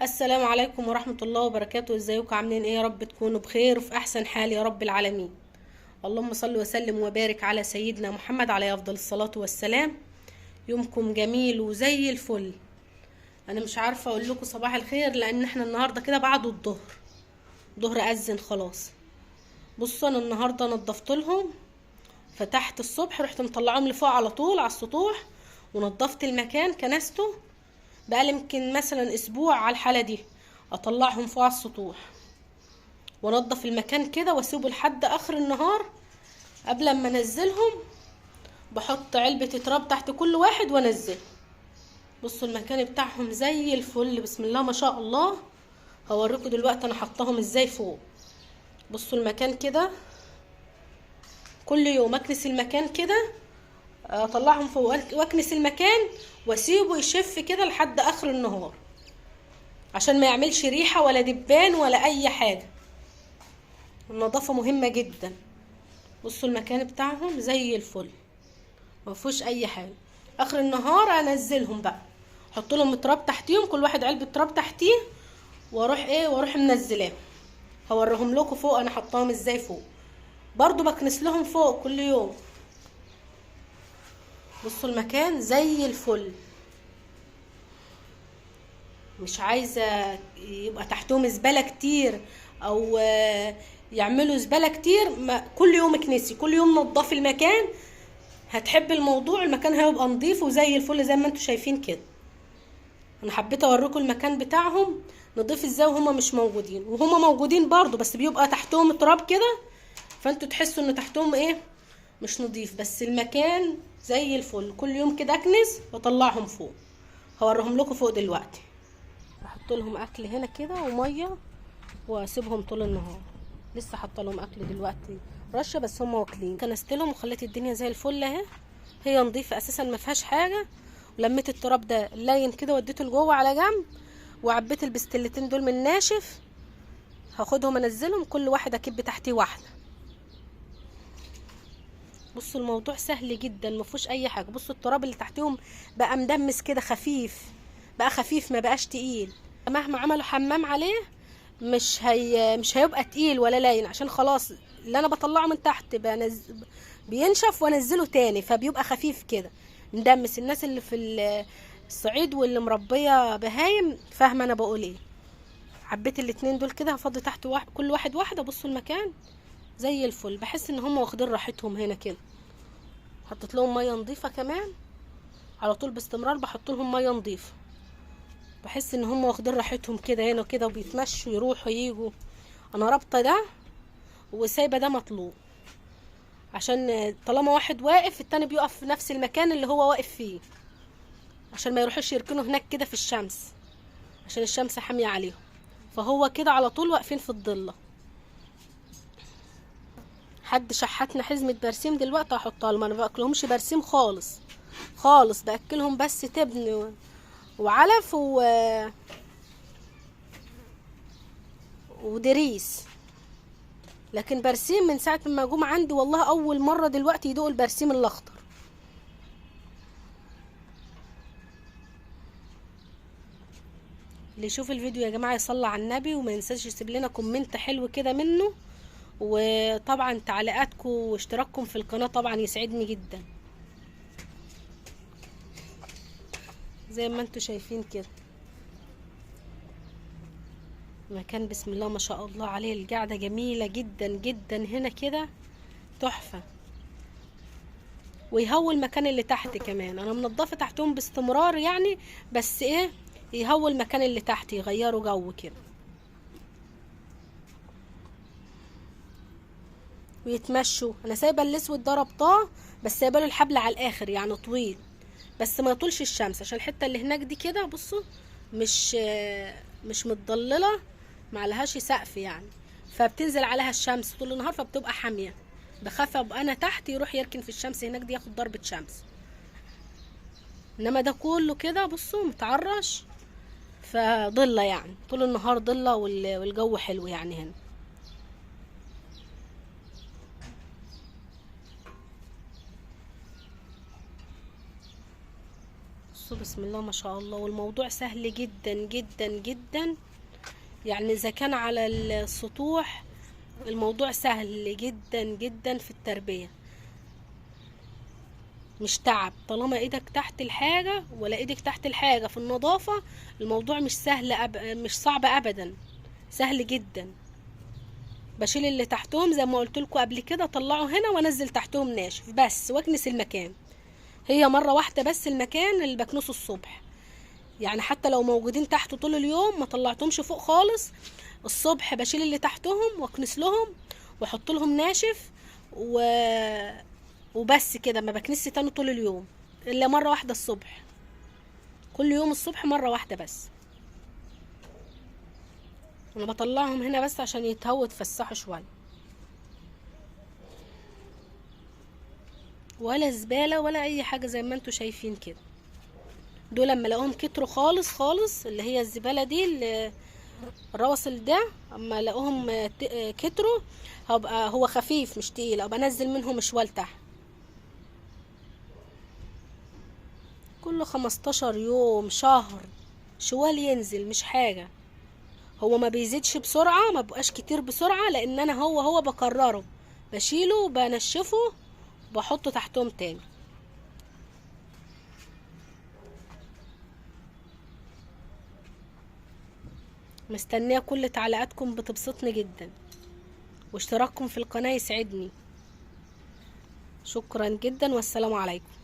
السلام عليكم ورحمة الله وبركاته. ازيكم عاملين ايه؟ يا رب تكونوا بخير وفي احسن حال يا رب العالمين. اللهم صل وسلم وبارك على سيدنا محمد عليه افضل الصلاة والسلام. يومكم جميل وزي الفل. انا مش عارفة اقول لكم صباح الخير لان احنا النهاردة كده بعد الظهر اذن خلاص. بصوا انا النهاردة نضفت لهم، فتحت الصبح رحت مطلعهم لفوق على طول على السطوح ونضفت المكان كنسته. بقالي يمكن مثلا اسبوع على الحالة دي، اطلعهم فوق على السطوح وانضف المكان كده واسيبه لحد اخر النهار. قبل ما انزلهم بحط علبة تراب تحت كل واحد وانزل. بصوا المكان بتاعهم زي الفل، بسم الله ما شاء الله. هوريكم دلوقتي انا حطاهم ازاي فوق. بصوا المكان كده، كل يوم اكنس المكان كده، اطلعهم فوق واكنس المكان واسيبه يشف كده لحد اخر النهار عشان ما يعملش ريحة ولا دبان ولا اي حاجة. النظافة مهمة جدا. بصوا المكان بتاعهم زي الفل، ما فيهوش اي حاجه. اخر النهار انزلهم بقى، احط لهم تراب تحتيهم، كل واحد علبه تراب تحتيه، واروح منزلاهم. هوريهم لكم فوق انا حطاهم ازاي فوق. برضو بكنس لهم فوق كل يوم. بصوا المكان زي الفل. مش عايزه يبقى تحتهم زباله كتير او يعملوا زباله كتير. كل يوم اكنسي، كل يوم نضفي المكان. هتحب الموضوع، المكان هيبقى نظيف وزي الفل زي ما انتوا شايفين كده. انا حبيت اوريكم المكان بتاعهم نضيف ازاي وهما مش موجودين، وهما موجودين برضو بس بيبقى تحتهم تراب كده، فانتوا تحسوا ان تحتهم ايه، مش نضيف. بس المكان زي الفل. كل يوم كده اكنس واطلعهم فوق. هوريهم لكم فوق دلوقتي. احط لهم اكل هنا كده وميه واسيبهم طول النهار. لسه حاطه لهم اكل دلوقتي رشه بس هم واكلين. كنست لهم وخليت الدنيا زي الفل اهي. هي نظيفه اساسا ما فيهاش حاجه. ولميت التراب ده لين كده وديته لجوه على جنب، وعبيت البستلتين دول من ناشف. هاخدهم انزلهم كل واحد اكب تحتيه واحده. بصوا الموضوع سهل جدا، ما فيهوش اي حاجه. بصوا التراب اللي تحتيهم بقى مدمس كده خفيف، بقى خفيف ما بقاش تقيل. مهما عملوا حمام عليه مش هيبقى تقيل ولا لاين، عشان خلاص اللي انا بطلعه من تحت بينشف وانزله تاني، فبيبقى خفيف كده مدمس. الناس اللي في الصعيد واللي مربيه بهايم فاهمه انا بقول ايه. حبيت الاتنين دول كده، هفضي تحت كل واحد واحده. بصوا المكان زي الفل. بحس ان هم واخدين راحتهم هنا كده. حطيت لهم ميه نظيفه كمان على طول باستمرار، بحط لهم ميه نظيفه. بحس ان هم واخدين راحتهم كده هنا كده، وبيتمشوا يروحوا ييجوا. انا رابطه ده وسايبه ده مطلوب، عشان طالما واحد واقف التاني بيقف في نفس المكان اللي هو واقف فيه، عشان ما يروحوش يركنوا هناك كده في الشمس، عشان الشمس حامية عليهم. فهو كده على طول واقفين في الضلة. حد شحتنا حزمة برسيم دلوقتي هحطها لهم. انا ما باكلهمش برسيم خالص خالص، باكلهم بس تبن وعلف ودريس. لكن برسيم من ساعة ما جم عندي والله اول مرة دلوقتي يدوقوا البرسيم الاخضر. اللي يشوف الفيديو يا جماعة يصلي على النبي، وما ينساش يسيب لنا كومنت حلو كده منه، وطبعا تعليقاتكم واشتراككم في القناة طبعا يسعدني جدا. زي ما انتوا شايفين كده مكان بسم الله ما شاء الله عليه. القعدة جميلة جدا جدا هنا كده، تحفة. ويهوي المكان اللي تحت كمان. انا منضفة تحتهم باستمرار يعني، بس ايه، يهوي المكان اللي تحت، يغيروا جو كده ويتمشوا. انا سايبه الاسود ده ربطاه، بس سايبه له الحبل على الاخر يعني طويل، بس ما يطولش الشمس، عشان الحته اللي هناك دي كده بصوا مش مش متضلله، معلهاش سقف يعني، فبتنزل عليها الشمس طول النهار فبتبقى حاميه. بخاف ابقى انا تحت يروح يركن في الشمس هناك دي ياخد ضربه شمس. انما ده كله كده بصوا متعرش، فضله يعني طول النهار ضله، والجو حلو يعني هنا. بصوا بسم الله ما شاء الله، والموضوع سهل جدا جدا جدا. يعني اذا كان على السطوح الموضوع سهل جدا جدا في التربية، مش تعب. طالما ايدك تحت الحاجة ولا ايدك تحت الحاجة في النظافة، الموضوع مش سهل مش صعب ابدا، سهل جدا. بشيل اللي تحتهم زي ما قلت لكم قبل كده، اطلعه هنا وانزل تحتهم ناشف بس، واكنس المكان. هي مرة واحدة بس المكان اللي بكنسه الصبح، يعني حتى لو موجودين تحت طول اليوم ما طلعتهمش فوق خالص، الصبح بشيل اللي تحتهم واكنس لهم واحط لهم ناشف وبس كده. ما بكنسش تاني طول اليوم الا مرة واحدة الصبح، كل يوم الصبح مرة واحدة بس. انا بطلعهم هنا بس عشان يتهووا يتفسحوا شوية، ولا زبالة ولا اي حاجة زي ما انتوا شايفين كده. دول لما الاقيهم كتروا خالص خالص، اللي هي الزبالة دي الرواسل ده، اما الاقيهم كتروا، هبقى هو خفيف مش تقيل، ابقى انزل منهم شوال تحت. كل 15 يوم شهر شوال ينزل، مش حاجة. هو ما بيزيدش بسرعة، ما بقاش كتير بسرعة، لان انا هو بكرره، بشيله وبنشفه وبحطه تحتهم تاني. مستنية كل تعليقاتكم، بتبسطني جدا، واشتراككم في القناة يسعدني. شكرا جدا، والسلام عليكم.